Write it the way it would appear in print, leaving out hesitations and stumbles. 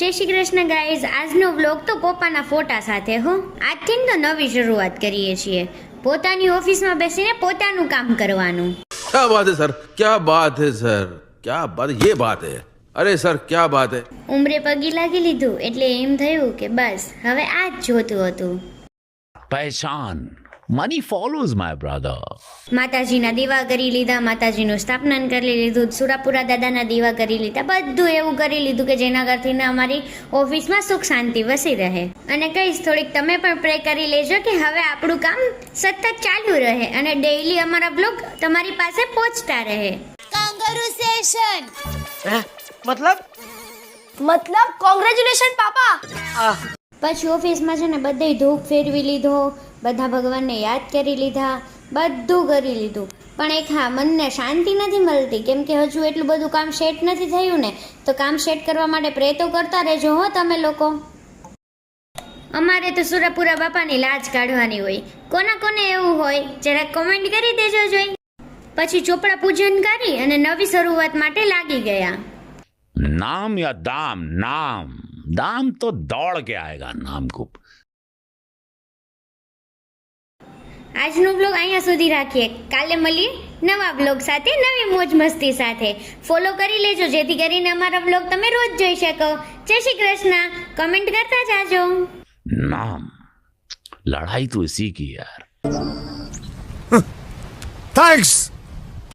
જય શ્રી કૃષ્ણ ગાઈઝ. આજનો વ્લોગ તો પપ્પાના ફોટા સાથે હો. આજથી તો નવી શરૂઆત કરીએ છીએ. પોતાની ઓફિસમાં બેસીને પોતાનું કામ કરવાનું. क्या बात है सर, क्या बात है सर, क्या बात, ये बात है. अरे सर क्या बात है. ઉંમરે પગી લાગી લીધું એટલે એમ થયું કે બસ હવે આ જ જોતું હતું. पहचान money follows my brother. માતાજીના દીવા કરી લીધા, માતાજીનું સ્થાપના કરી લીધું, સુરાપુરા દાદાના દીવા કરી લીધા, બધું એવું કરી લીધું કે જેના કરથી અમારી ઓફિસમાં સુખ શાંતિ વસી રહે. અને કહીશ થોડીક તમે પણ પ્રે કરી લેજો કે હવે આપણું કામ સતત ચાલુ રહે અને ડેઈલી અમારા બ્લોગ તમારી પાસે પહોંચતા રહે. કાંગારૂ સેશન मतलब કોંગ્રેચ્યુલેશન પાપા. પછી ઓફિસમાં છે ને બધે ધૂપ ફેરવી લીધો, બધા ભગવાનને યાદ કરી લીધા, બધું કરી લીધું. પણ એક હા, મનને શાંતિ નથી મળતી કેમ કે હજુ એટલું બધું કામ સેટ નથી થયું ને. તો કામ સેટ કરવા માટે પ્રે તો કરતા રહેજો હો તમે લોકો. અમારે તો સુરાપુરા બાપાની લાજ કાઢવાની હોય. કોના કોને એવું હોય જરાક કોમેન્ટ કરી દેજો જોઈ. પછી ચોપડા પૂજન કરી અને નવી શરૂઆત માટે લાગી ગયા. नाम या दाम? नाम दाम तो दौड़ के आएगा नाम को. આજનો બ્લોગ અહીંયા સુધી રાખીએ. કાલે મળીએ નવા બ્લોગ સાથે, નવી મોજ મસ્તી સાથે. ફોલો કરી લેજો જેથી કરીને અમારા બ્લોગ તમે રોજ જોઈ શકો. જય શ્રી કૃષ્ણ. કમેન્ટ કરતા જાજો. नाम लड़ाई तो इसी की यार. थैंक्स.